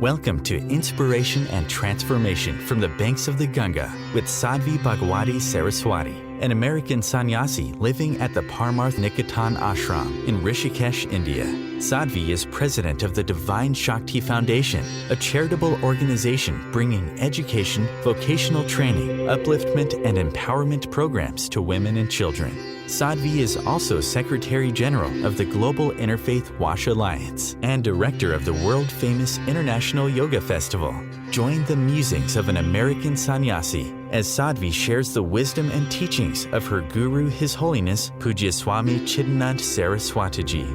Welcome to Inspiration and Transformation from the Banks of the Ganga with Sadhvi Bhagawati Saraswati, an American sannyasi living at the Parmarth Niketan Ashram in Rishikesh, India. Sadhvi is president of the Divine Shakti Foundation, a charitable organization bringing education, vocational training, upliftment, and empowerment programs to women and children. Sadhvi is also Secretary General of the Global Interfaith Wash Alliance and Director of the world-famous International Yoga Festival. Join the musings of an American sannyasi as Sadhvi shares the wisdom and teachings of her guru, His Holiness Pujya Swami Chidanand Saraswatiji.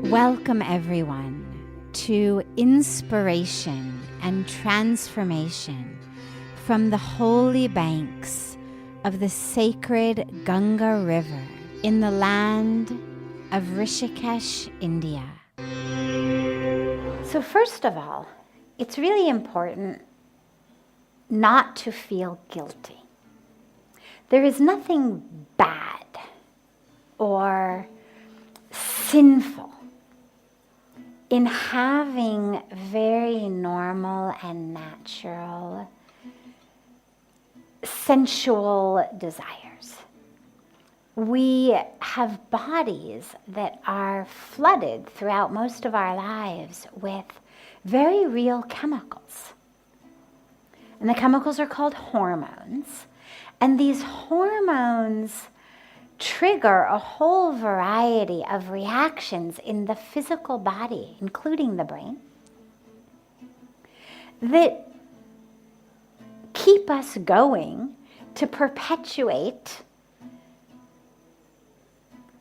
Welcome everyone to Inspiration and Transformation from the holy banks of the sacred Ganga River in the land of Rishikesh, India. So first of all, it's really important not to feel guilty. There is nothing bad or sinful in having very normal and natural sensual desires. We have bodies that are flooded throughout most of our lives with very real chemicals. And the chemicals are called hormones. And these hormones trigger a whole variety of reactions in the physical body, including the brain, that keep us going to perpetuate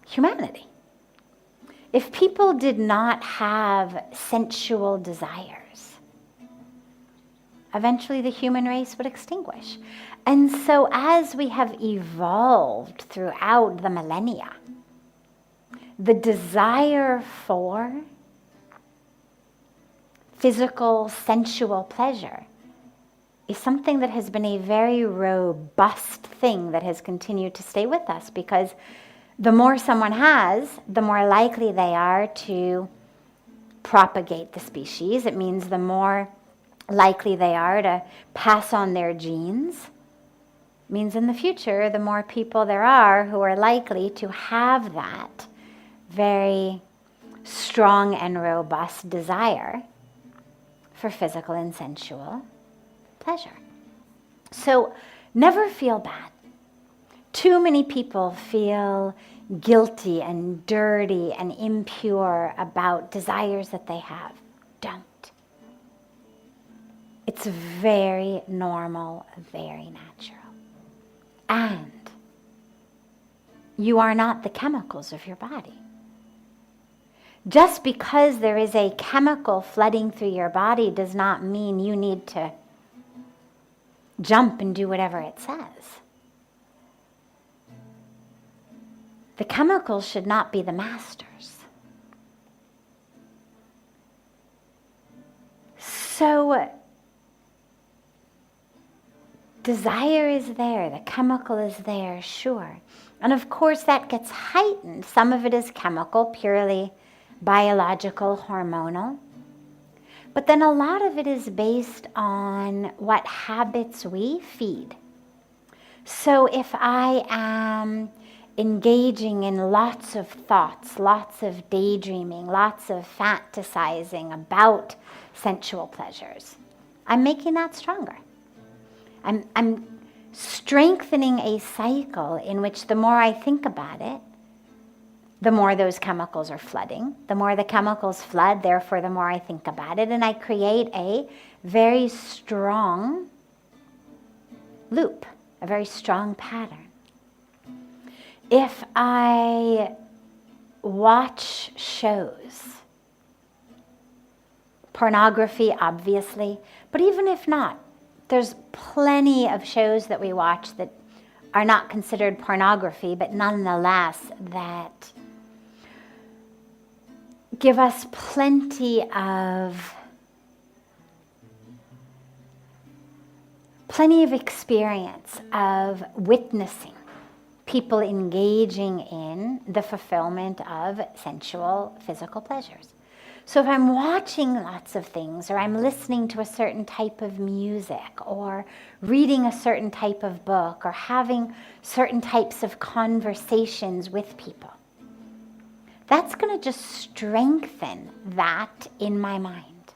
humanity. If people did not have sensual desires, eventually the human race would extinguish. And so as we have evolved throughout the millennia, the desire for physical, sensual pleasure is something that has been a very robust thing that has continued to stay with us, because the more someone has, the more likely they are to propagate the species. It means the more likely they are to pass on their genes. It means in the future, the more people there are who are likely to have that very strong and robust desire for physical and sensual pleasure. So never feel bad. Too many people feel guilty and dirty and impure about desires that they have. Don't. It's very normal, very natural. And you are not the chemicals of your body. Just because there is a chemical flooding through your body does not mean you need to jump and do whatever it says. The chemicals should not be the masters. So, desire is there, the chemical is there, sure. And of course that gets heightened. Some of it is chemical, purely biological, hormonal. But then a lot of it is based on what habits we feed. So if I am engaging in lots of thoughts, lots of daydreaming, lots of fantasizing about sensual pleasures, I'm making that stronger. I'm strengthening a cycle in which the more I think about it, the more those chemicals are flooding. The more the chemicals flood, therefore the more I think about it, and I create a very strong loop, a very strong pattern. If I watch shows, pornography obviously, but even if not, there's plenty of shows that we watch that are not considered pornography, but nonetheless that give us plenty of experience of witnessing people engaging in the fulfillment of sensual physical pleasures. So if I'm watching lots of things, or I'm listening to a certain type of music, or reading a certain type of book, or having certain types of conversations with people, that's going to just strengthen that in my mind.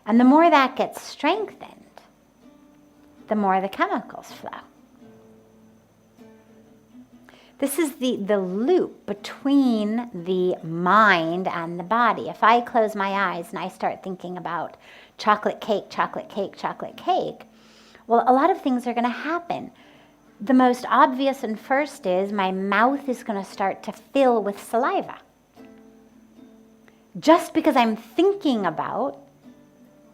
And the more that gets strengthened, the more the chemicals flow. This is the loop between the mind and the body. If I close my eyes and I start thinking about chocolate cake, chocolate cake, chocolate cake, well, a lot of things are going to happen. The most obvious and first is my mouth is going to start to fill with saliva. Just because I'm thinking about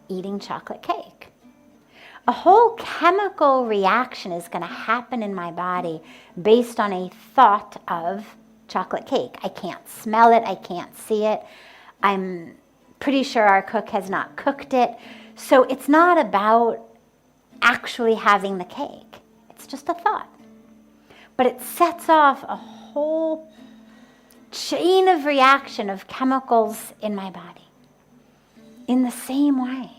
eating chocolate cake. A whole chemical reaction is going to happen in my body based on a thought of chocolate cake. I can't smell it. I can't see it. I'm pretty sure our cook has not cooked it. So it's not about actually having the cake. It's just a thought. But it sets off a whole chain of reaction of chemicals in my body. In the same way,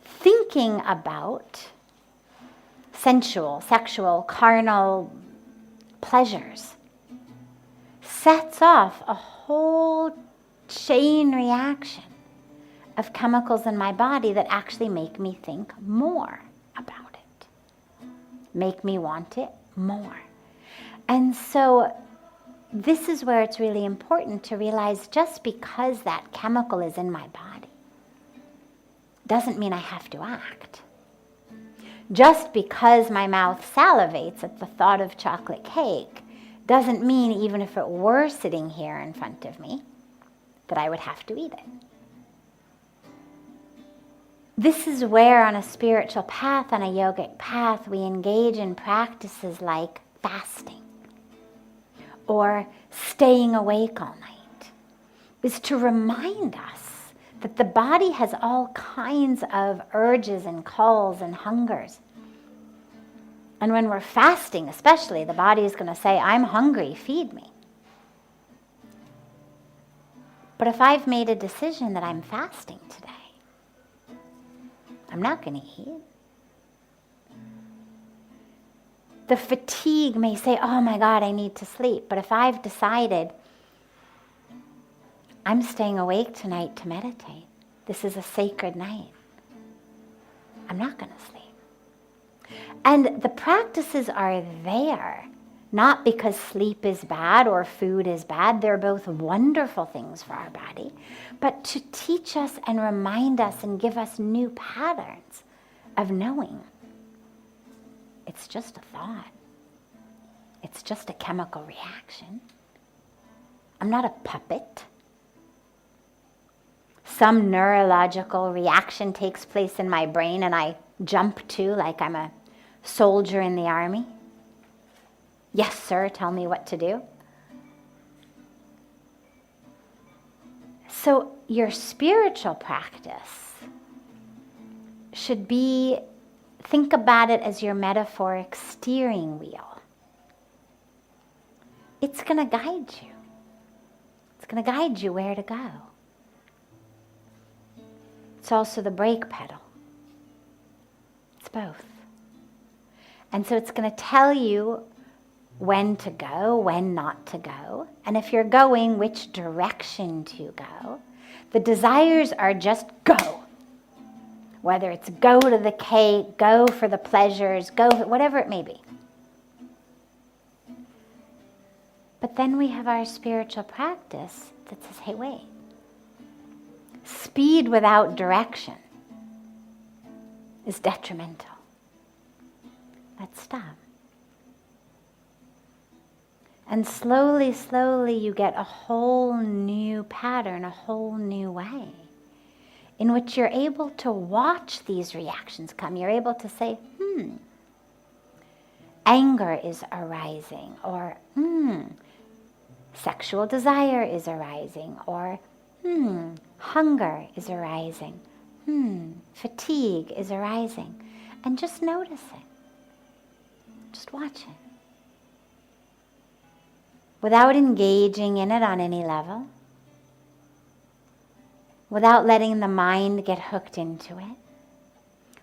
thinking about sensual, sexual, carnal pleasures sets off a whole chain reaction of chemicals in my body that actually make me think more about it, make me want it more. And so this is where it's really important to realize just because that chemical is in my body doesn't mean I have to act. Just because my mouth salivates at the thought of chocolate cake doesn't mean, even if it were sitting here in front of me, that I would have to eat it. This is where on a spiritual path, on a yogic path, we engage in practices like fasting or staying awake all night, is to remind us that the body has all kinds of urges and calls and hungers. And when we're fasting especially, the body is going to say, I'm hungry, feed me. But if I've made a decision that I'm fasting today, I'm not going to eat. The fatigue may say, oh my God, I need to sleep. But if I've decided, I'm staying awake tonight to meditate. This is a sacred night. I'm not going to sleep. And the practices are there, not because sleep is bad or food is bad. They're both wonderful things for our body, but to teach us and remind us and give us new patterns of knowing. It's just a thought. It's just a chemical reaction. I'm not a puppet. Some neurological reaction takes place in my brain and I jump to like I'm a soldier in the army. Yes, sir, tell me what to do. So your spiritual practice should be, think about it as your metaphoric steering wheel. It's going to guide you. It's going to guide you where to go. It's also the brake pedal. It's both. And so it's going to tell you when to go, when not to go. And if you're going, which direction to go. The desires are just go. Whether it's go to the cake, go for the pleasures, go for whatever it may be. But then we have our spiritual practice that says, hey, wait. Speed without direction is detrimental. Let's stop. And slowly, slowly you get a whole new pattern, a whole new way in which you're able to watch these reactions come. You're able to say, anger is arising, or sexual desire is arising, or hunger is arising, fatigue is arising. And just notice it. Just watch it. Without engaging in it on any level. without letting the mind get hooked into it,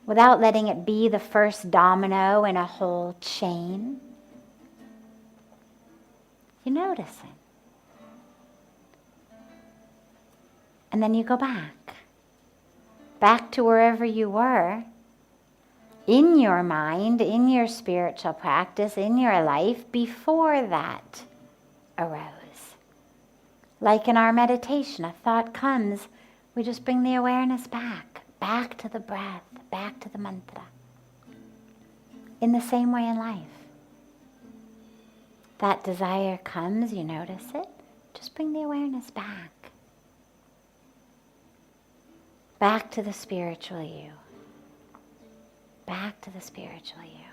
without letting it be the first domino in a whole chain. You notice it. And then you go back to wherever you were, in your mind, in your spiritual practice, in your life, before that arose. Like in our meditation, a thought comes, we just bring the awareness back to the breath, back to the mantra. In the same way in life. That desire comes, you notice it, just bring the awareness back. Back to the spiritual you. Back to the spiritual you.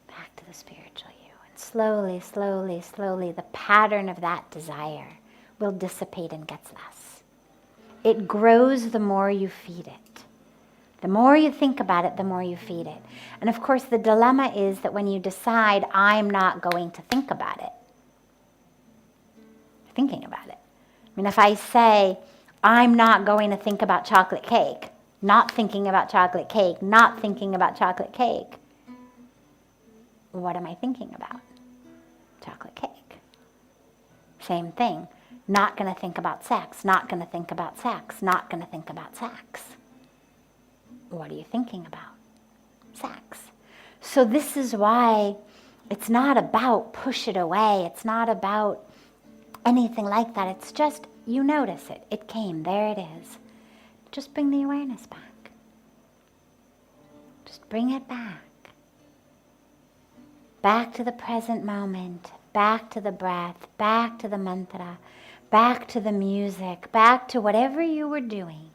Back to the spiritual you. And slowly, slowly, slowly, the pattern of that desire will dissipate and gets less. It grows the more you feed it. The more you think about it, the more you feed it. And of course, the dilemma is that when you decide, I'm not going to think about it, you're thinking about it. I mean, if I say, I'm not going to think about chocolate cake, not thinking about chocolate cake, not thinking about chocolate cake, what am I thinking about? Chocolate cake. Same thing. Not going to think about sex, not going to think about sex, not going to think about sex. What are you thinking about? Sex. So this is why it's not about push it away. It's not about anything like that. It's just, you notice it. It came. There it is. Just bring the awareness back. Just bring it back. Back to the present moment. Back to the breath. Back to the mantra. Back to the music. Back to whatever you were doing.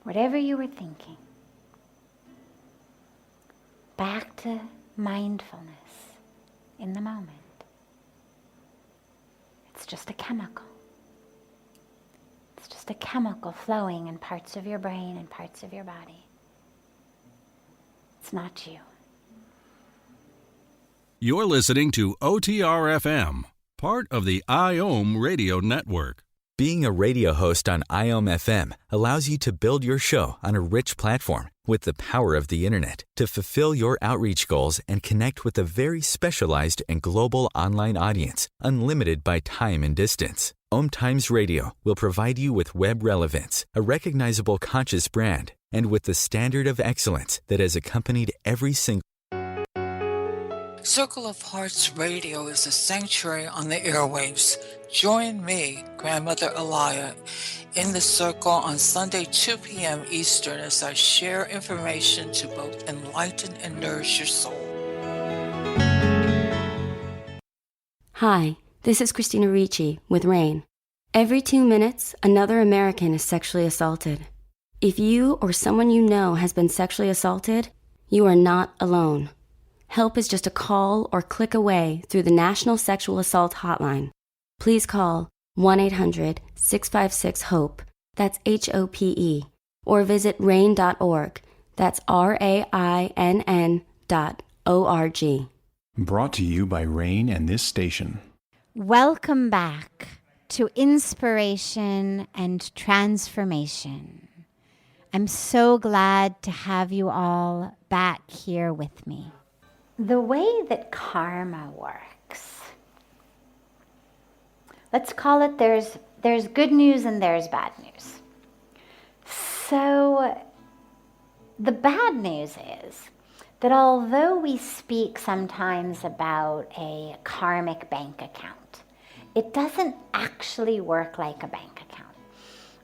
Whatever you were thinking. Back to mindfulness in the moment. It's just a chemical. It's just a chemical flowing in parts of your brain and parts of your body. It's not you. You're listening to OTR-FM, part of the IOM radio network. Being a radio host on IOM FM allows you to build your show on a rich platform with the power of the internet to fulfill your outreach goals and connect with a very specialized and global online audience, unlimited by time and distance. OMTimes Radio will provide you with web relevance, a recognizable conscious brand, and with the standard of excellence that has accompanied every single Circle of Hearts Radio is a sanctuary on the airwaves. Join me, Grandmother Elia, in the circle on Sunday 2 p.m. Eastern as I share information to both enlighten and nourish your soul. Hi, this is Christina Ricci with RAIN. Every 2 minutes, another American is sexually assaulted. If you or someone you know has been sexually assaulted, you are not alone. Help is just a call or click away through the National Sexual Assault Hotline. Please call 1-800-656-HOPE, that's HOPE, or visit rain.org, that's RAINN.org. Brought to you by RAIN and this station. Welcome back to Inspiration and Transformation. I'm so glad to have you all back here with me. The way that karma works, let's call it there's good news and there's bad news. So the bad news is that although we speak sometimes about a karmic bank account, it doesn't actually work like a bank account.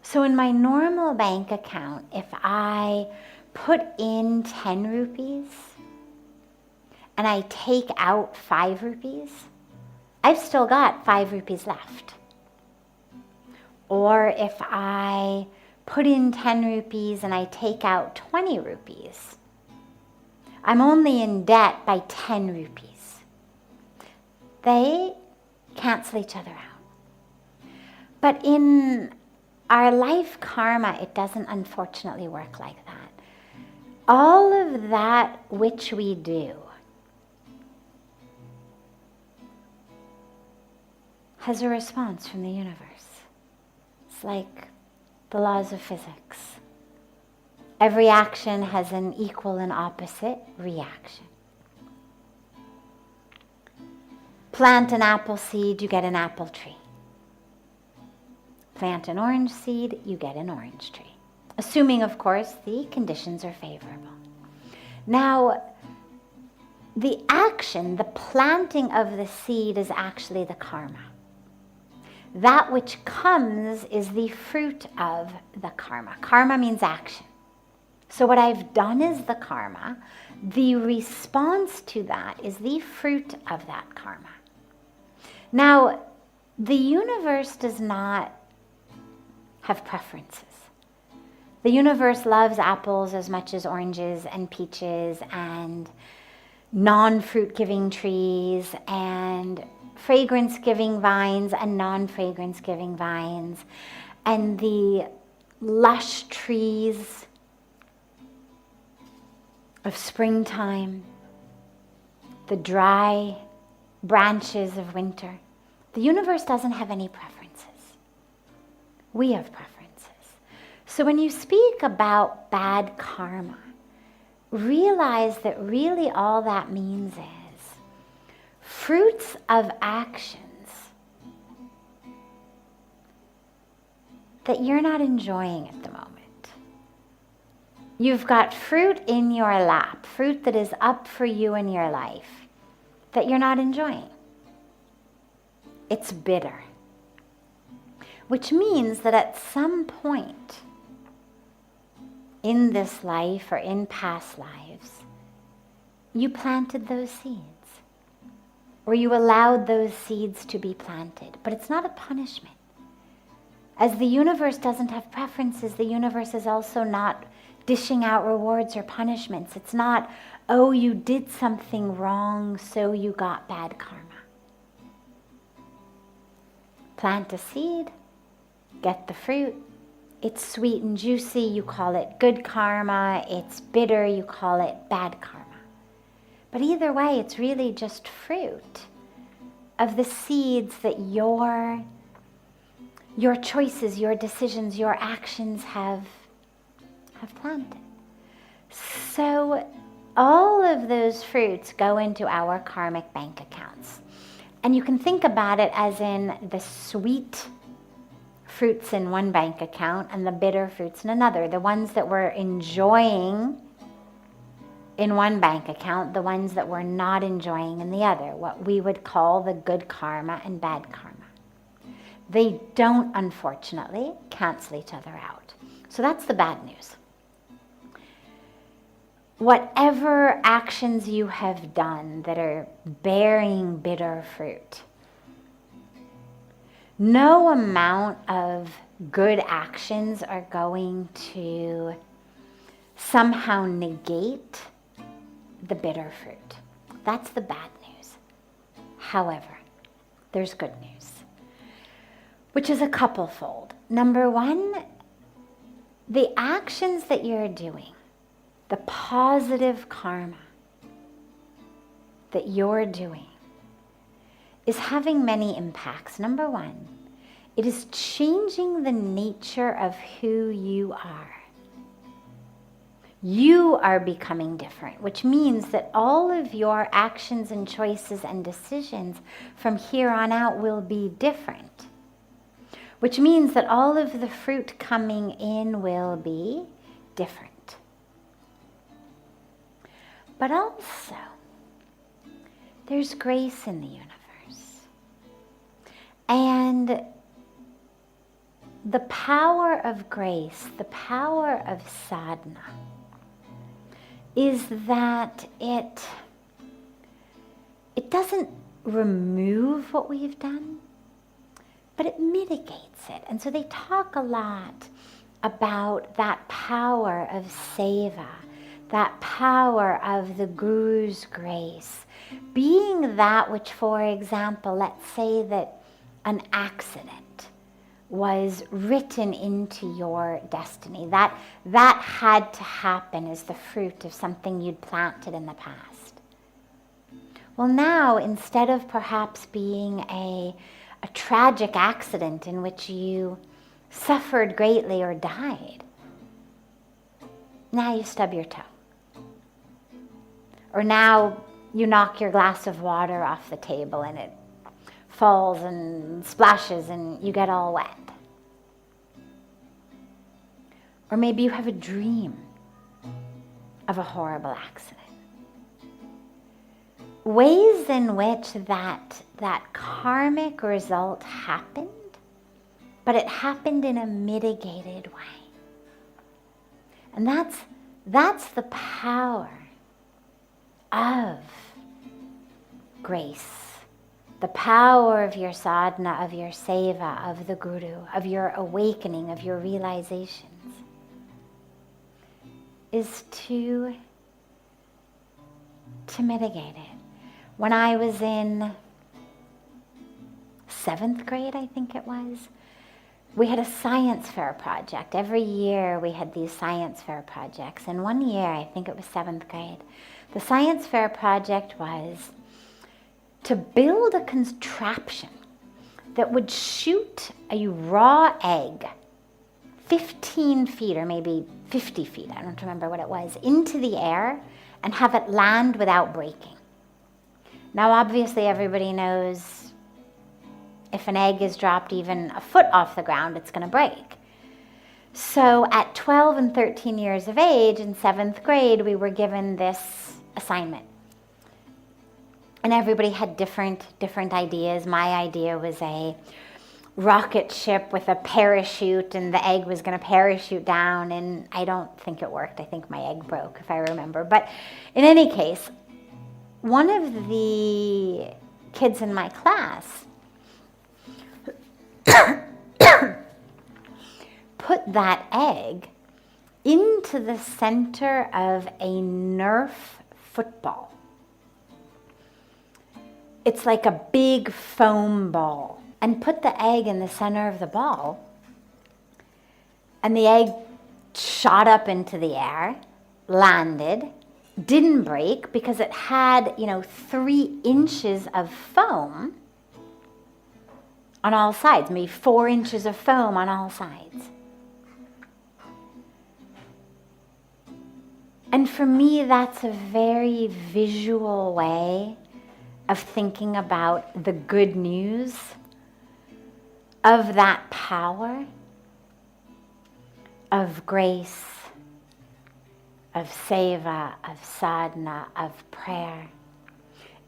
So in my normal bank account, if I put in 10 rupees, and I take out 5 rupees, I've still got 5 rupees left. Or if I put in 10 rupees and I take out 20 rupees, I'm only in debt by 10 rupees. They cancel each other out. But in our life karma, it doesn't unfortunately work like that. All of that which we do has a response from the universe. It's like the laws of physics. Every action has an equal and opposite reaction. Plant an apple seed, you get an apple tree. Plant an orange seed, you get an orange tree. Assuming, of course, the conditions are favorable. Now, the action, the planting of the seed is actually the karma. That which comes is the fruit of the karma. Karma means action. So what I've done is the karma. The response to that is the fruit of that karma. Now, the universe does not have preferences. The universe loves apples as much as oranges and peaches and non-fruit-giving trees and fragrance-giving vines and non-fragrance-giving vines and the lush trees of springtime, the dry branches of winter. The universe doesn't have any preferences. We have preferences. So when you speak about bad karma, realize that really all that means is fruits of actions that you're not enjoying at the moment. You've got fruit in your lap, fruit that is up for you in your life that you're not enjoying. It's bitter, which means that at some point in this life or in past lives, you planted those seeds, or you allowed those seeds to be planted. But it's not a punishment. As the universe doesn't have preferences, the universe is also not dishing out rewards or punishments. It's not, oh, you did something wrong, so you got bad karma. Plant a seed, get the fruit. It's sweet and juicy, you call it good karma. It's bitter, you call it bad karma. But either way, it's really just fruit of the seeds that your choices, your decisions, your actions have planted. So all of those fruits go into our karmic bank accounts. And you can think about it as in the sweet fruits in one bank account and the bitter fruits in another. The ones that we're enjoying in one bank account, the ones that we're not enjoying in the other, what we would call the good karma and bad karma. They don't, unfortunately, cancel each other out. So that's the bad news. Whatever actions you have done that are bearing bitter fruit, no amount of good actions are going to somehow negate the bitter fruit. That's the bad news. However, there's good news, which is a couple-fold. Number one, the actions that you're doing, the positive karma that you're doing, is having many impacts. Number one, it is changing the nature of who you are. You are becoming different, which means that all of your actions and choices and decisions from here on out will be different, which means that all of the fruit coming in will be different. But also, there's grace in the universe. And the power of grace, the power of sadhana, is that it doesn't remove what we've done, but it mitigates it. And so they talk a lot about that power of seva, that power of the Guru's grace, being that which, for example, let's say that an accident was written into your destiny. That had to happen as the fruit of something you'd planted in the past. Well, now, instead of perhaps being a a tragic accident in which you suffered greatly or died. Now you stub your toe. Or now you knock your glass of water off the table and it falls and splashes and you get all wet. Or maybe you have a dream of a horrible accident. Ways in which that karmic result happened, but it happened in a mitigated way. And that's the power of grace, the power of your sadhana, of your seva, of the guru, of your awakening, of your realizations, is to mitigate it. When I was in 7th grade, I think it was, we had a science fair project. Every year we had these science fair projects. And one year, I think it was 7th grade, the science fair project was to build a contraption that would shoot a raw egg 15 feet or maybe 50 feet, I don't remember what it was, into the air and have it land without breaking. Now, obviously, everybody knows if an egg is dropped even a foot off the ground, it's going to break. So at 12 and 13 years of age, in 7th grade, we were given this assignment. And everybody had different ideas. My idea was a rocket ship with a parachute, and the egg was going to parachute down, and I don't think it worked. I think my egg broke, if I remember. But in any case, one of the kids in my class put that egg into the center of a Nerf football. It's like a big foam ball. And put the egg in the center of the ball. And the egg shot up into the air, landed, didn't break because it had, 3 inches of foam on all sides, maybe 4 inches of foam on all sides. And for me, that's a very visual way of thinking about the good news of that power of grace, of seva, of sadhana, of prayer,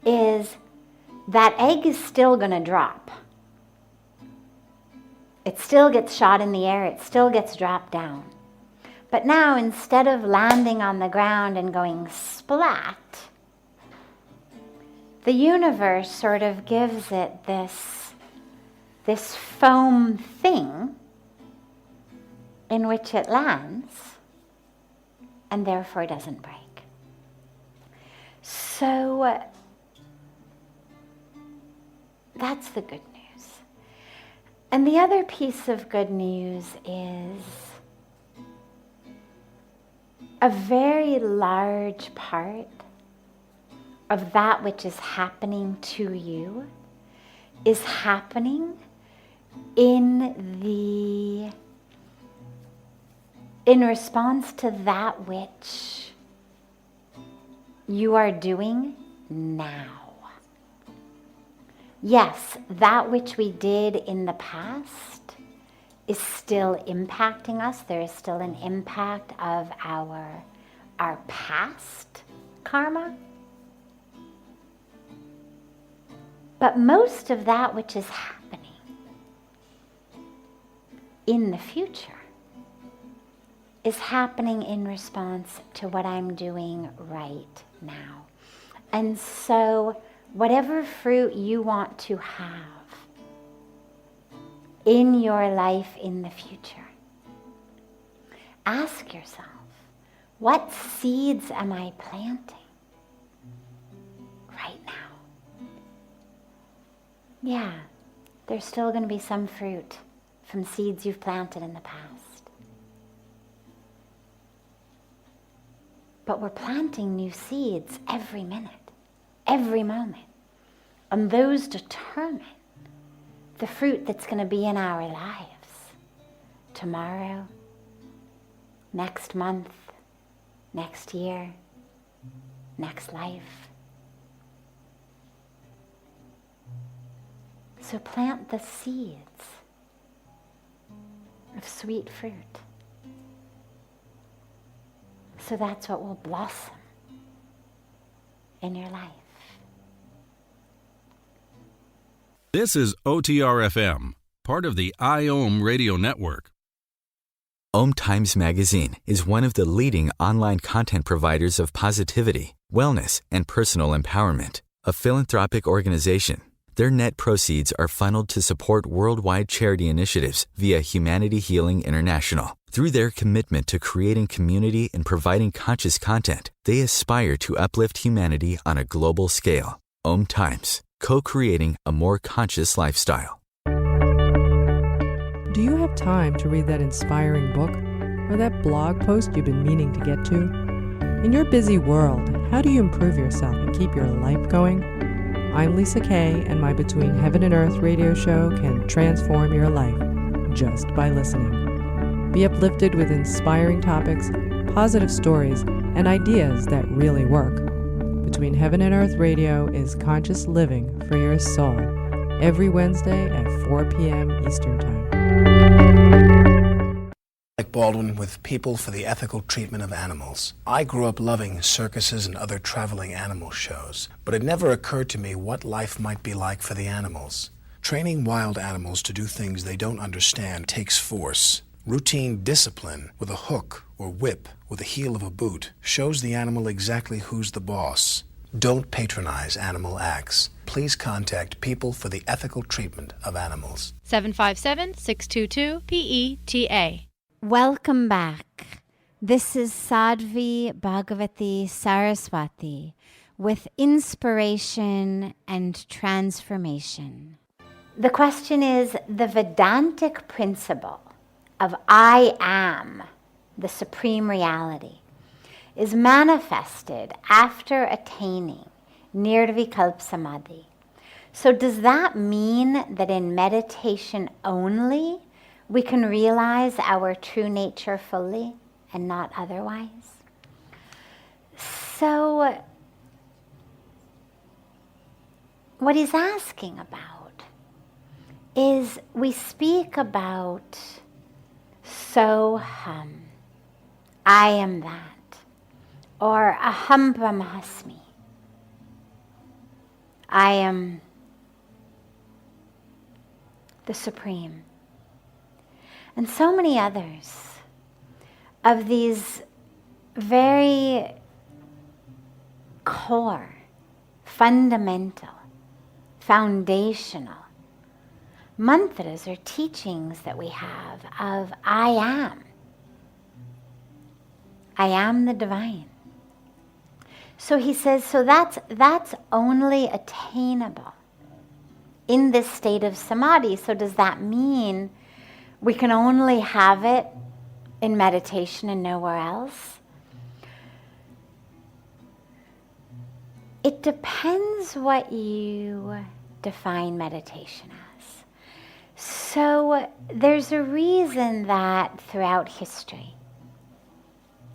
is that egg is still going to drop. It still gets shot in the air, it still gets dropped down. But now, instead of landing on the ground and going splat, the universe sort of gives it this foam thing in which it lands and therefore doesn't break. So that's the good news. And the other piece of good news is a very large part of that which is happening to you is happening in response to that which you are doing now. Yes, that which we did in the past is still impacting us. There is still an impact of our past karma. But most of that which is happening in the future is happening in response to what I'm doing right now. And so whatever fruit you want to have in your life in the future, ask yourself, what seeds am I planting right now? Yeah, there's still going to be some fruit from seeds you've planted in the past. But we're planting new seeds every minute, every moment. And those determine the fruit that's going to be in our lives tomorrow, next month, next year, next life. So plant the seeds of sweet fruit. So that's what will blossom in your life. This is OTR-FM, part of the IOM radio network. OMTimes magazine is one of the leading online content providers of positivity, wellness, and personal empowerment. A philanthropic organization, their net proceeds are funneled to support worldwide charity initiatives via Humanity Healing International. Through their commitment to creating community and providing conscious content, they aspire to uplift humanity on a global scale. OMTimes, co-creating a more conscious lifestyle. Do you have time to read that inspiring book or that blog post you've been meaning to get to? In your busy world, how do you improve yourself and keep your life going? I'm Lisa Kay, and my Between Heaven and Earth radio show can transform your life just by listening. Be uplifted with inspiring topics, positive stories, and ideas that really work. Between Heaven and Earth Radio is conscious living for your soul, every Wednesday at 4 p.m. Eastern Time. Like Baldwin with People for the Ethical Treatment of Animals. I grew up loving circuses and other traveling animal shows, but it never occurred to me what life might be like for the animals. Training wild animals to do things they don't understand takes force. Routine discipline with a hook or whip with the heel of a boot shows the animal exactly who's the boss. Don't patronize animal acts. Please contact People for the Ethical Treatment of Animals. 757-622-PETA. Welcome back. This is Sadhvi Bhagawati Saraswati with inspiration and transformation. The question is the Vedantic principle of I am, the supreme reality, is manifested after attaining Nirvikalpa Samadhi. So does that mean that in meditation only we can realize our true nature fully and not otherwise? So what he's asking about is we speak about Soham, I am that, or Aham Brahmasmi, I am the Supreme, and so many others of these very core, fundamental, foundational mantras or teachings that we have of I am the divine. So he says, so that's only attainable in this state of samadhi. So does that mean we can only have it in meditation and nowhere else? It depends what you define meditation as. So there's a reason that throughout history,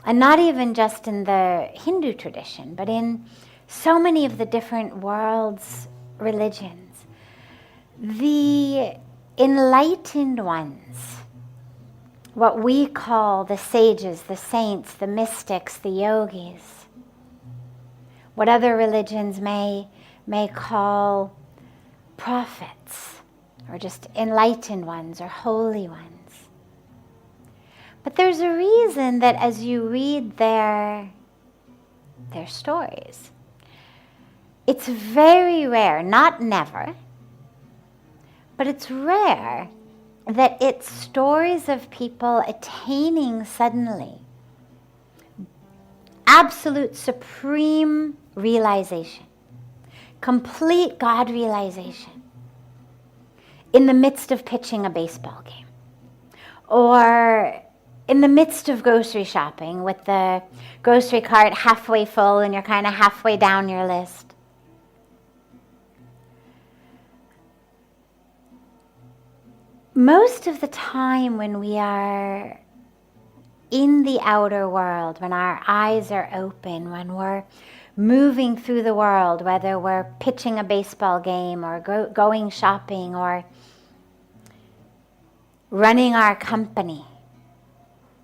and not even just in the Hindu tradition, but in so many of the different world's religions, the enlightened ones, what we call the sages, the saints, the mystics, the yogis, what other religions may call prophets, or just enlightened ones, or holy ones. But there's a reason that as you read their stories, it's very rare, not never, but it's rare that it's stories of people attaining suddenly absolute supreme realization, complete God realization in the midst of pitching a baseball game, or in the midst of grocery shopping with the grocery cart halfway full and you're kind of halfway down your list. most of the time when we are in the outer world, when our eyes are open, when we're moving through the world, whether we're pitching a baseball game or going shopping or running our company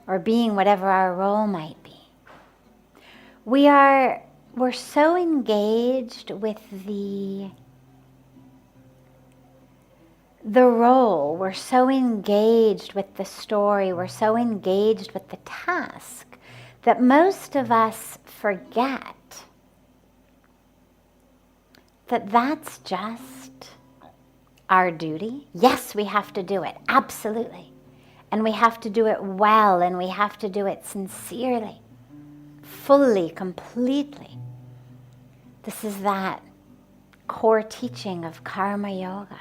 or being whatever our role might be, we're so engaged with the role, we're so engaged with the story, we're so engaged with the task that most of us forget that that's just our duty. Yes, we have to do it, absolutely. And we have to do it well, and we have to do it sincerely, fully, completely. This is that core teaching of karma yoga,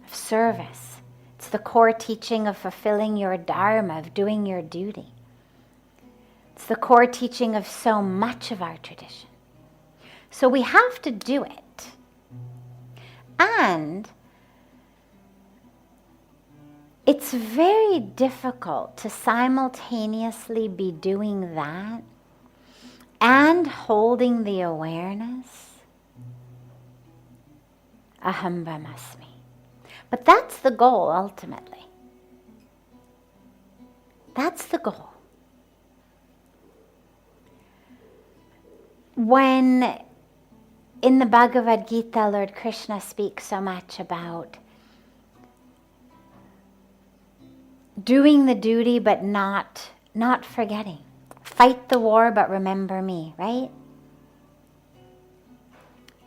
of service. It's the core teaching of fulfilling your dharma, of doing your duty. It's the core teaching of so much of our tradition. So we have to do it. And it's very difficult to simultaneously be doing that and holding the awareness, aham brahmasmi. But that's the goal, ultimately. That's the goal. When in the Bhagavad Gita, Lord Krishna speaks so much about doing the duty but not forgetting. Fight the war but remember me, right?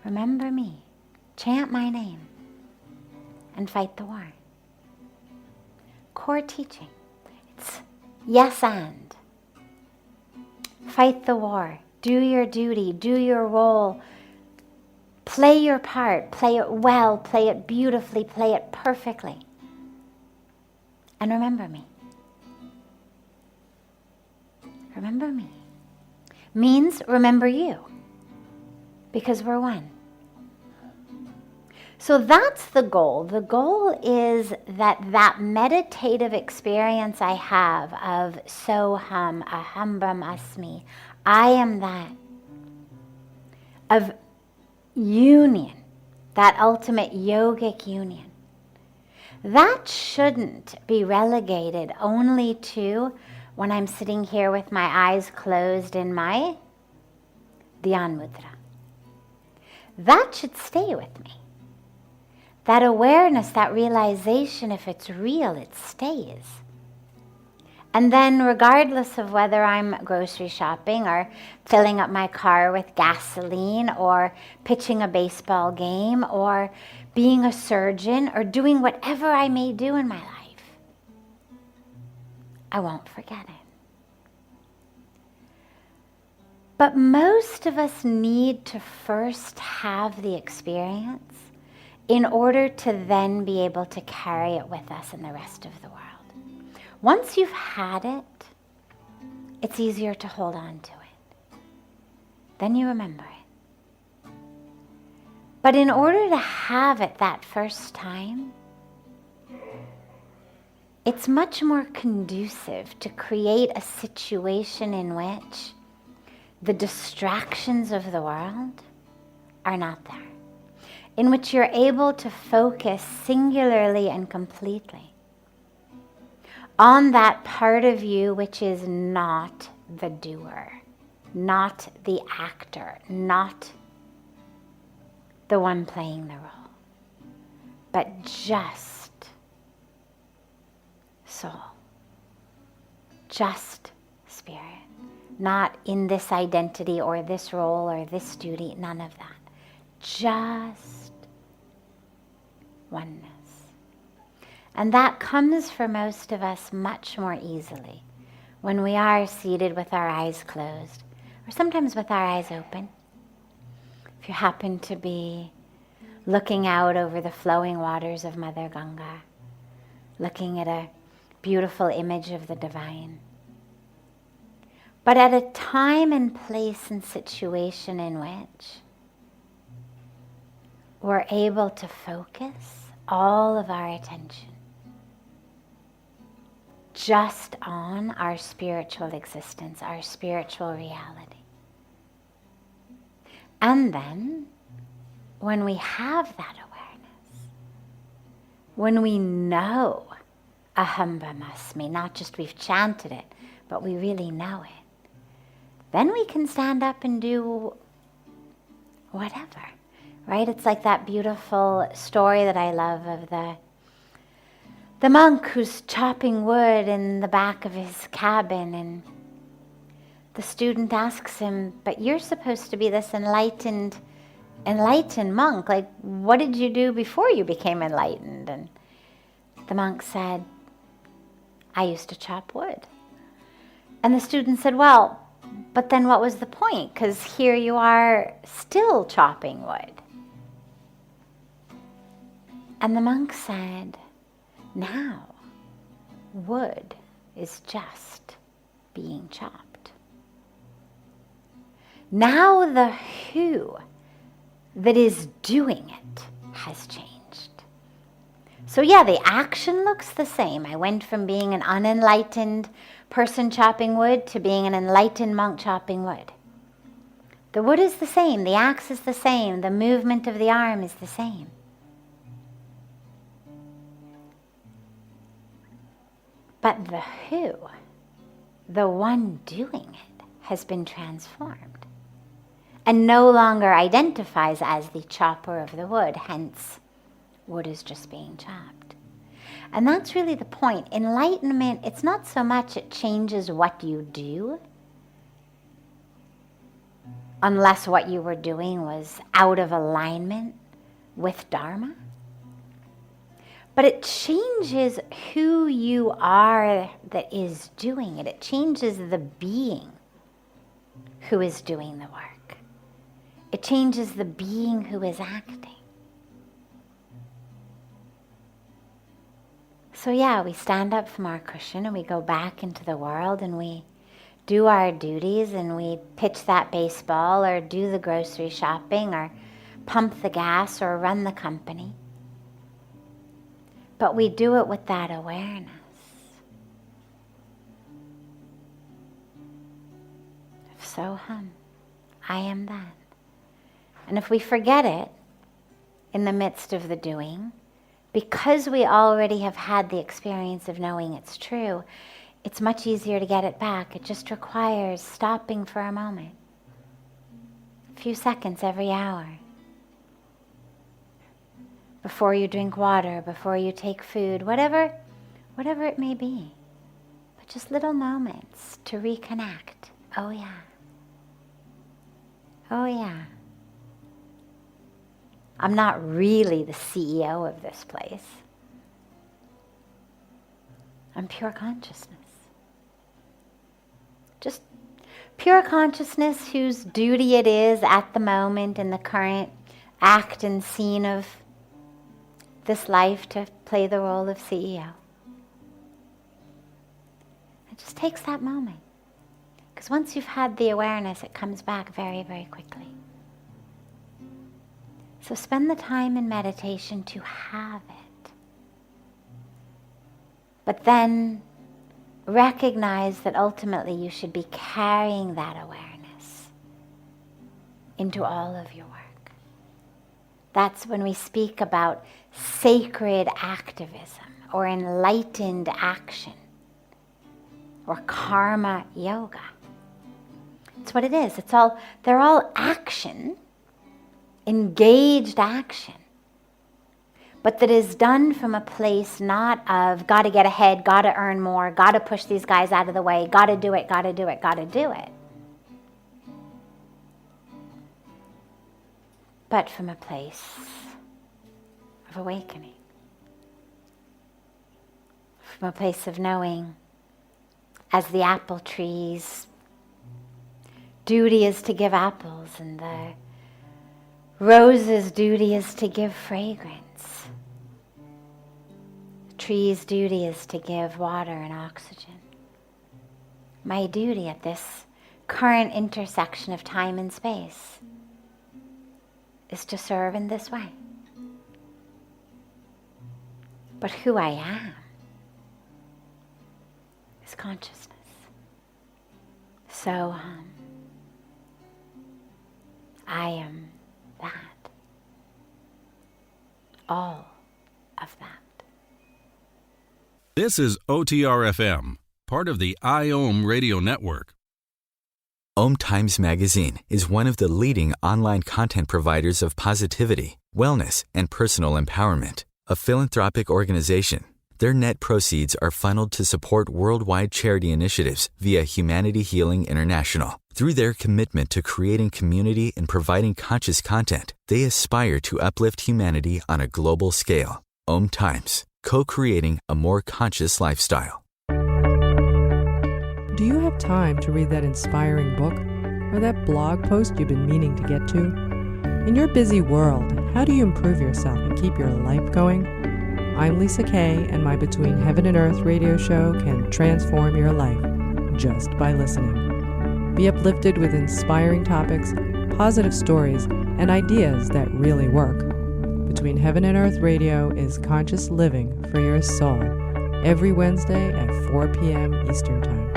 Remember me. Chant my name and fight the war. Core teaching. It's yes and. Fight the war. Do your duty. Do your role. Play your part. Play it well. Play it beautifully. Play it perfectly. And remember me. Remember me. Means remember you. Because we're one. So that's the goal. The goal is that meditative experience I have of soham, aham brahmasmi, I am that, of union, that ultimate yogic union. That shouldn't be relegated only to when I'm sitting here with my eyes closed in my Dhyan Mudra. That should stay with me. That awareness, that realization, if it's real, it stays. And then regardless of whether I'm grocery shopping or filling up my car with gasoline or pitching a baseball game or being a surgeon or doing whatever I may do in my life, I won't forget it. But most of us need to first have the experience in order to then be able to carry it with us in the rest of the world. Once you've had it, it's easier to hold on to it. Then you remember it. But in order to have it that first time, it's much more conducive to create a situation in which the distractions of the world are not there, in which you're able to focus singularly and completely on that part of you which is not the doer, not the actor, not the one playing the role, but just soul, just spirit, not in this identity or this role or this duty, none of that. Just oneness. And that comes for most of us much more easily when we are seated with our eyes closed, or sometimes with our eyes open. If you happen to be looking out over the flowing waters of Mother Ganga, looking at a beautiful image of the divine. But at a time and place and situation in which we're able to focus all of our attention just on our spiritual existence, our spiritual reality. And then, when we have that awareness, when we know Aham Brahmasmi, not just we've chanted it, but we really know it, then we can stand up and do whatever, right? It's like that beautiful story that I love of the monk who's chopping wood in the back of his cabin, and the student asks him, but you're supposed to be this enlightened monk. Like, what did you do before you became enlightened? And the monk said, I used to chop wood. And the student said, well, but then what was the point? Because here you are still chopping wood. And the monk said, now wood is just being chopped. Now the who that is doing it has changed. So yeah, the action looks the same. I went from being an unenlightened person chopping wood to being an enlightened monk chopping wood. The wood is the same, the axe is the same, the movement of the arm is the same. But the who, the one doing it, has been transformed and no longer identifies as the chopper of the wood, hence wood is just being chopped. And that's really the point. Enlightenment, it's not so much it changes what you do, unless what you were doing was out of alignment with Dharma. But it changes who you are that is doing it. It changes the being who is doing the work. It changes the being who is acting. So yeah, we stand up from our cushion and we go back into the world and we do our duties and we pitch that baseball or do the grocery shopping or pump the gas or run the company. But we do it with that awareness. Soham, I am that. And if we forget it in the midst of the doing, because we already have had the experience of knowing it's true, it's much easier to get it back. It just requires stopping for a moment. A few seconds every hour. Before you drink water, before you take food, whatever it may be. But just little moments to reconnect. Oh yeah. Oh yeah. I'm not really the CEO of this place. I'm pure consciousness. Just pure consciousness whose duty it is at the moment in the current act and scene of this life to play the role of CEO. It just takes that moment. Because once you've had the awareness, it comes back very, very quickly. So spend the time in meditation to have it. But then recognize that ultimately you should be carrying that awareness into all of your work. That's when we speak about sacred activism or enlightened action or karma yoga. It's what it is. They're all action, engaged action, but that is done from a place not of gotta get ahead, gotta earn more, gotta push these guys out of the way, gotta do it, gotta do it, gotta do it. But from a place of awakening, from a place of knowing, as the apple trees, duty is to give apples, and the rose's duty is to give fragrance. The tree's duty is to give water and oxygen. My duty at this current intersection of time and space is to serve in this way. But who I am is consciousness. So I am that. All of that. This is OTR-FM, part of the IOM radio network. OMTimes magazine is one of the leading online content providers of positivity, wellness, and personal empowerment. A philanthropic organization, their net proceeds are funneled to support worldwide charity initiatives via Humanity Healing International. Through their commitment to creating community and providing conscious content, they aspire to uplift humanity on a global scale. OMTimes, co-creating a more conscious lifestyle. Do you have time to read that inspiring book or that blog post you've been meaning to get to? In your busy world, how do you improve yourself and keep your life going? I'm Lisa Kay, and my Between Heaven and Earth radio show can transform your life just by listening. Be uplifted with inspiring topics, positive stories, and ideas that really work. Between Heaven and Earth radio is conscious living for your soul, every Wednesday at 4 p.m. Eastern Time.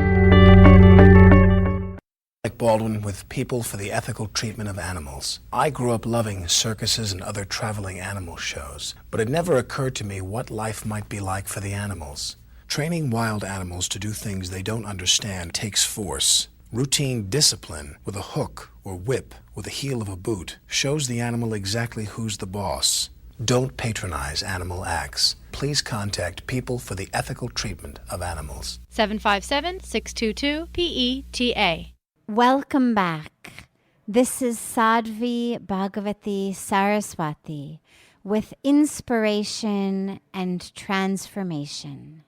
Like Baldwin with People for the Ethical Treatment of Animals. I grew up loving circuses and other traveling animal shows, but it never occurred to me what life might be like for the animals. Training wild animals to do things they don't understand takes force. Routine discipline with a hook or whip with the heel of a boot shows the animal exactly who's the boss. Don't patronize animal acts. Please contact People for the Ethical Treatment of Animals. 757-622-PETA. Welcome back. This is Sadhvi Bhagawati Saraswati with Inspiration and Transformation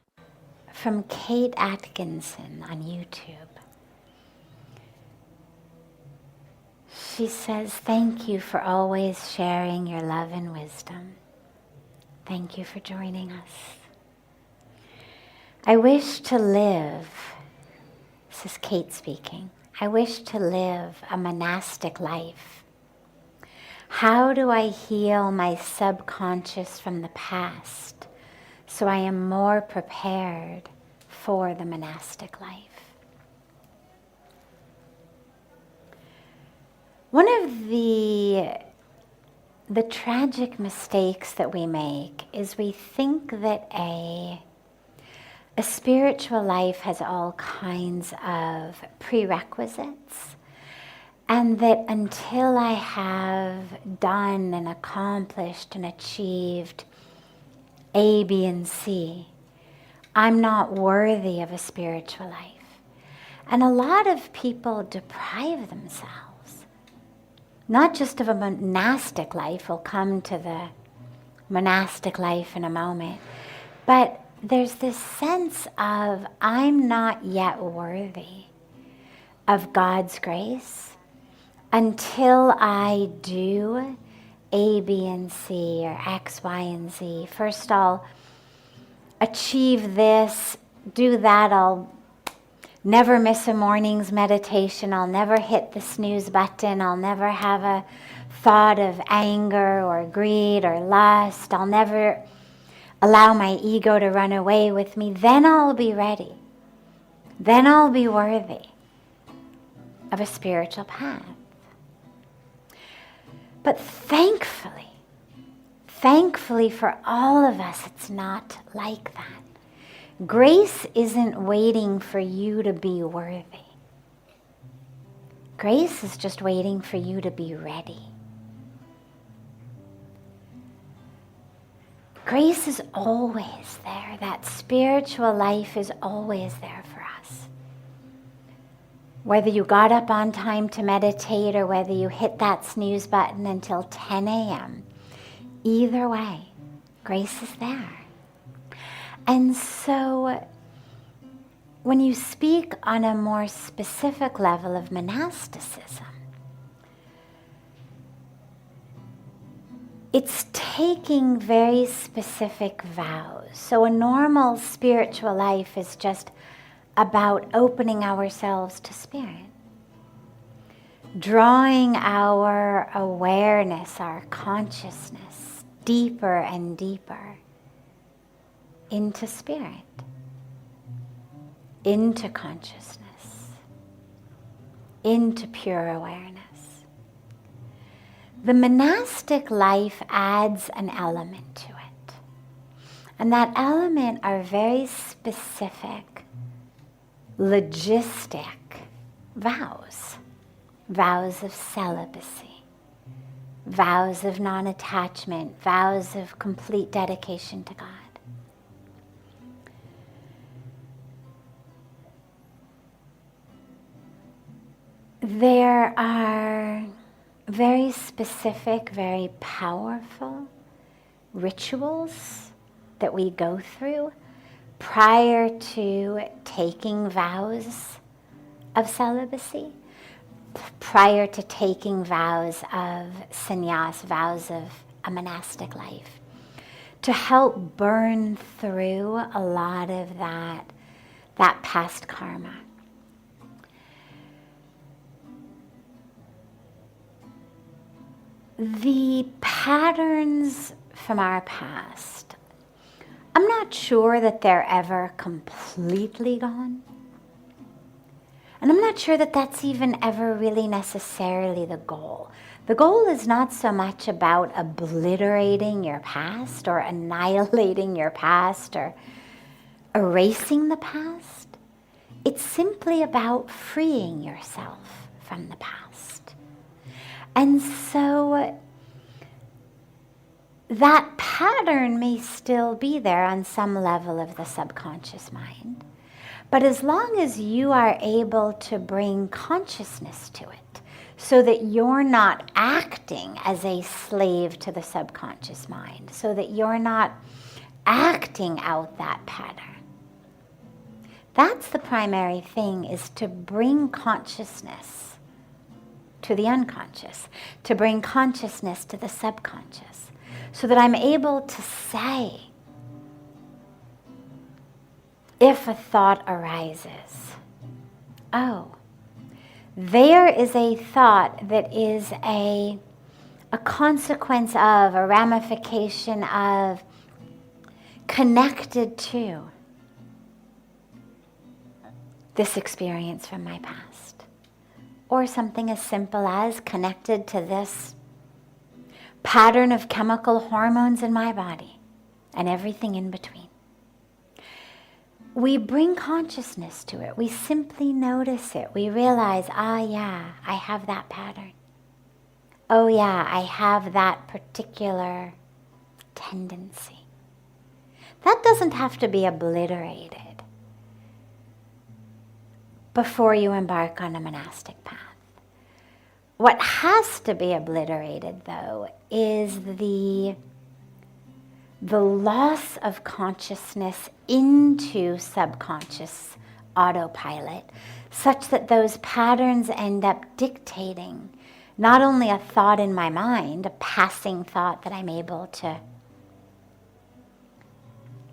from Kate Atkinson on YouTube. She says, thank you for always sharing your love and wisdom. Thank you for joining us. I wish to live, this is Kate speaking, I wish to live a monastic life. How do I heal my subconscious from the past so I am more prepared for the monastic life? One of the tragic mistakes that we make is we think that a spiritual life has all kinds of prerequisites, and that until I have done and accomplished and achieved A, B, and C, I'm not worthy of a spiritual life. And a lot of people deprive themselves, not just of a monastic life, we'll come to the monastic life in a moment, but there's this sense of I'm not yet worthy of God's grace until I do A, B, and C, or X, Y, and Z. First I'll achieve this, do that, I'll never miss a morning's meditation, I'll never hit the snooze button, I'll never have a thought of anger or greed or lust, I'll never allow my ego to run away with me, then I'll be ready. Then I'll be worthy of a spiritual path. But thankfully for all of us, it's not like that. Grace isn't waiting for you to be worthy. Grace is just waiting for you to be ready. Grace is always there. That spiritual life is always there for us. Whether you got up on time to meditate or whether you hit that snooze button until 10 a.m., either way, grace is there. And so when you speak on a more specific level of monasticism, it's taking very specific vows. So a normal spiritual life is just about opening ourselves to spirit, drawing our awareness, our consciousness deeper and deeper into spirit, into consciousness, into pure awareness. The monastic life adds an element to it. And that element are very specific, logistic vows. Vows of celibacy, vows of non-attachment, vows of complete dedication to God. There are very specific, very powerful rituals that we go through prior to taking vows of celibacy, prior to taking vows of sannyas, vows of a monastic life, to help burn through a lot of that past karma. The patterns from our past, I'm not sure that they're ever completely gone. And I'm not sure that that's even ever really necessarily the goal. The goal is not so much about obliterating your past or annihilating your past or erasing the past. It's simply about freeing yourself from the past. And so that pattern may still be there on some level of the subconscious mind. But as long as you are able to bring consciousness to it, so that you're not acting as a slave to the subconscious mind, so that you're not acting out that pattern, that's the primary thing, is to bring consciousness to the unconscious, to bring consciousness to the subconscious, so that I'm able to say, if a thought arises, oh, there is a thought that is a consequence of, a ramification of, connected to this experience from my past. Or something as simple as connected to this pattern of chemical hormones in my body and everything in between. We bring consciousness to it. We simply notice it. We realize, yeah, I have that pattern. Oh yeah, I have that particular tendency. That doesn't have to be obliterated before you embark on a monastic path. What has to be obliterated, though, is the loss of consciousness into subconscious autopilot, such that those patterns end up dictating not only a thought in my mind, a passing thought that I'm able to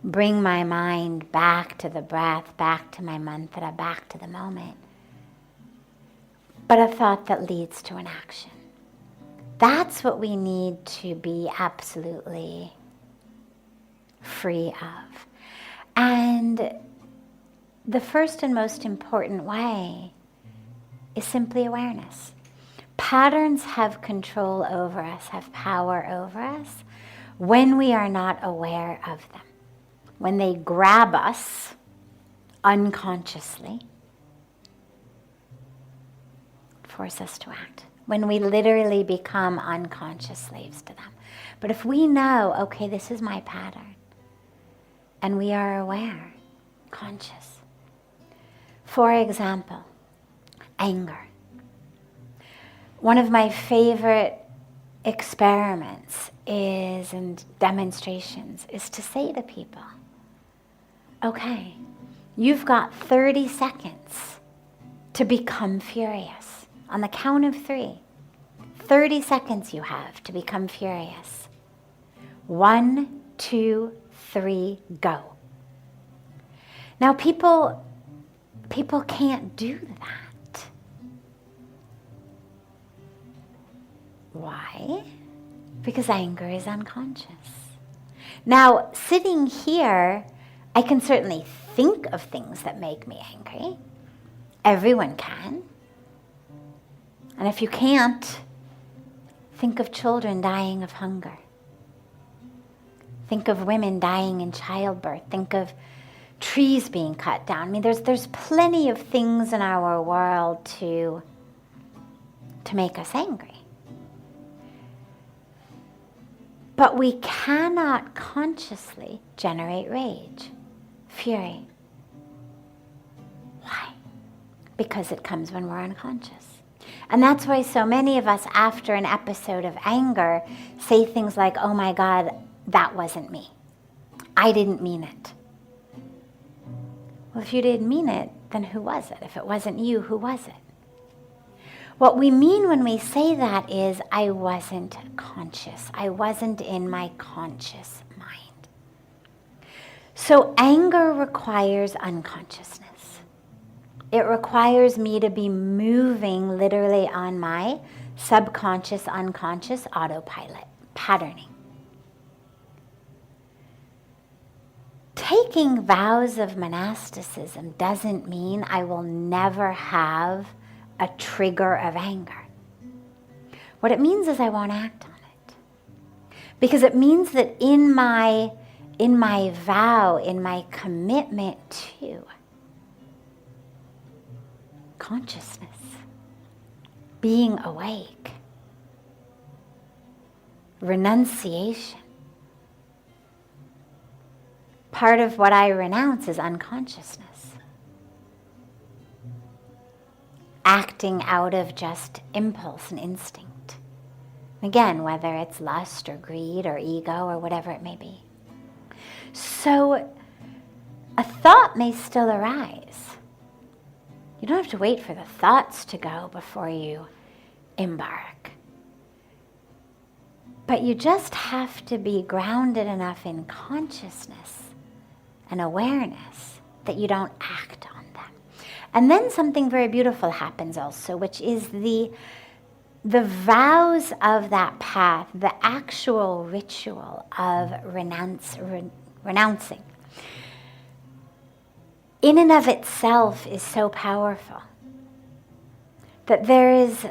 bring my mind back to the breath, back to my mantra, back to the moment, but a thought that leads to an action. That's what we need to be absolutely free of. And the first and most important way is simply awareness. Patterns have control over us, have power over us when we are not aware of them. When they grab us unconsciously, force us to act. When we literally become unconscious slaves to them. But if we know, okay, this is my pattern, and we are aware, conscious. For example, anger. One of my favorite experiments and demonstrations is to say to people, okay, you've got 30 seconds to become furious. On the count of 3, 30 seconds you have to become furious. 1, 2, 3, go. Now people can't do that. Why? Because anger is unconscious. Now, sitting here, I can certainly think of things that make me angry. Everyone can. And if you can't, think of children dying of hunger. Think of women dying in childbirth. Think of trees being cut down. I mean, there's plenty of things in our world to make us angry. But we cannot consciously generate rage, fury. Why? Because it comes when we're unconscious. And that's why so many of us, after an episode of anger, say things like, oh my God, that wasn't me. I didn't mean it. Well, if you didn't mean it, then who was it? If it wasn't you, who was it? What we mean when we say that is, I wasn't conscious. I wasn't in my conscious mind. So anger requires unconsciousness. It requires me to be moving literally on my subconscious, unconscious autopilot, patterning. Taking vows of monasticism doesn't mean I will never have a trigger of anger. What it means is I won't act on it. Because it means that in my vow, in my commitment to consciousness, being awake, renunciation, part of what I renounce is unconsciousness. Acting out of just impulse and instinct. Again, whether it's lust or greed or ego or whatever it may be. So a thought may still arise. You don't have to wait for the thoughts to go before you embark. But you just have to be grounded enough in consciousness and awareness that you don't act on them. And then something very beautiful happens also, which is the vows of that path, the actual ritual of renouncing, in and of itself is so powerful that there's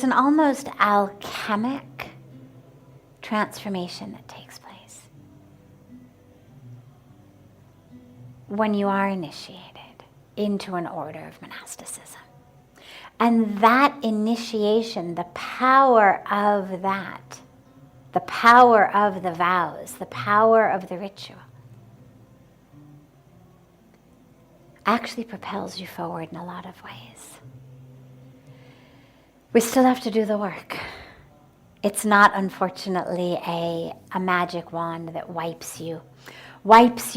an almost alchemic transformation that takes place when you are initiated into an order of monasticism. And that initiation, the power of that, the power of the vows, the power of the ritual, actually propels you forward in a lot of ways. We still have to do the work. It's not, unfortunately, a magic wand that wipes you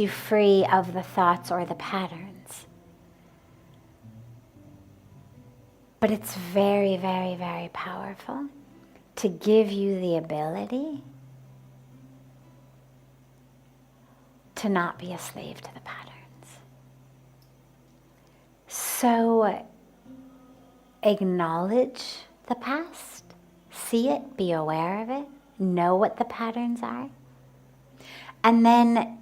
free of the thoughts or the patterns. But it's very, very, very powerful to give you the ability to not be a slave to the patterns. So acknowledge the past, see it, be aware of it, know what the patterns are, and then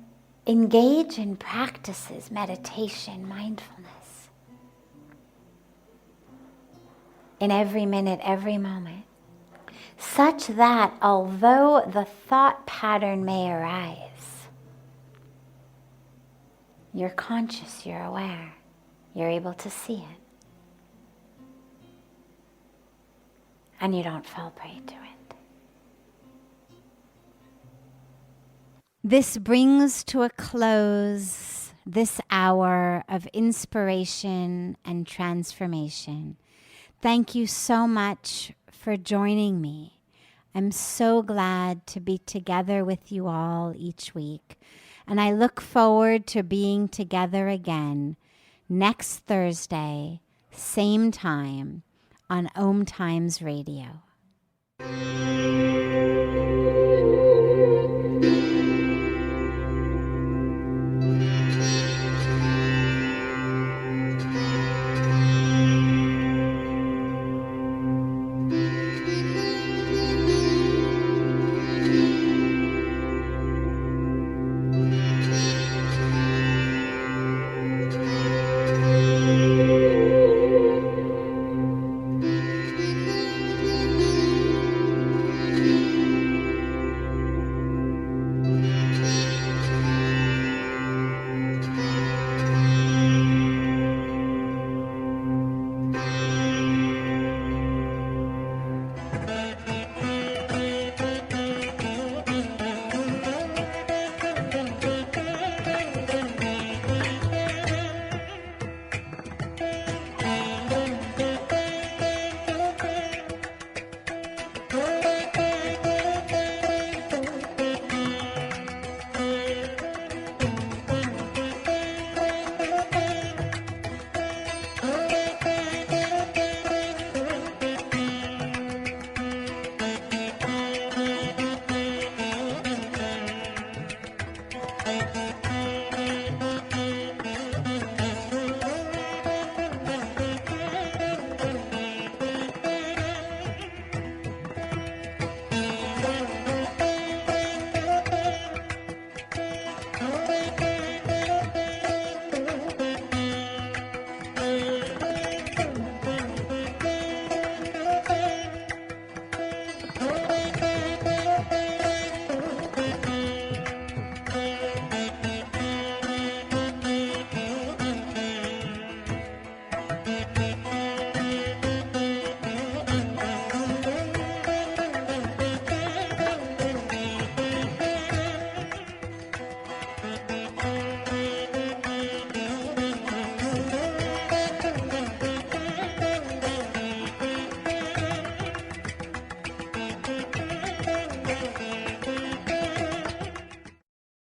engage in practices, meditation, mindfulness. In every minute, every moment, such that although the thought pattern may arise, you're conscious, you're aware, you're able to see it, and you don't fall prey to it. This brings to a close this hour of inspiration and transformation. Thank you so much for joining me. I'm so glad to be together with you all each week. And I look forward to being together again next Thursday, same time, on OMTimes Radio.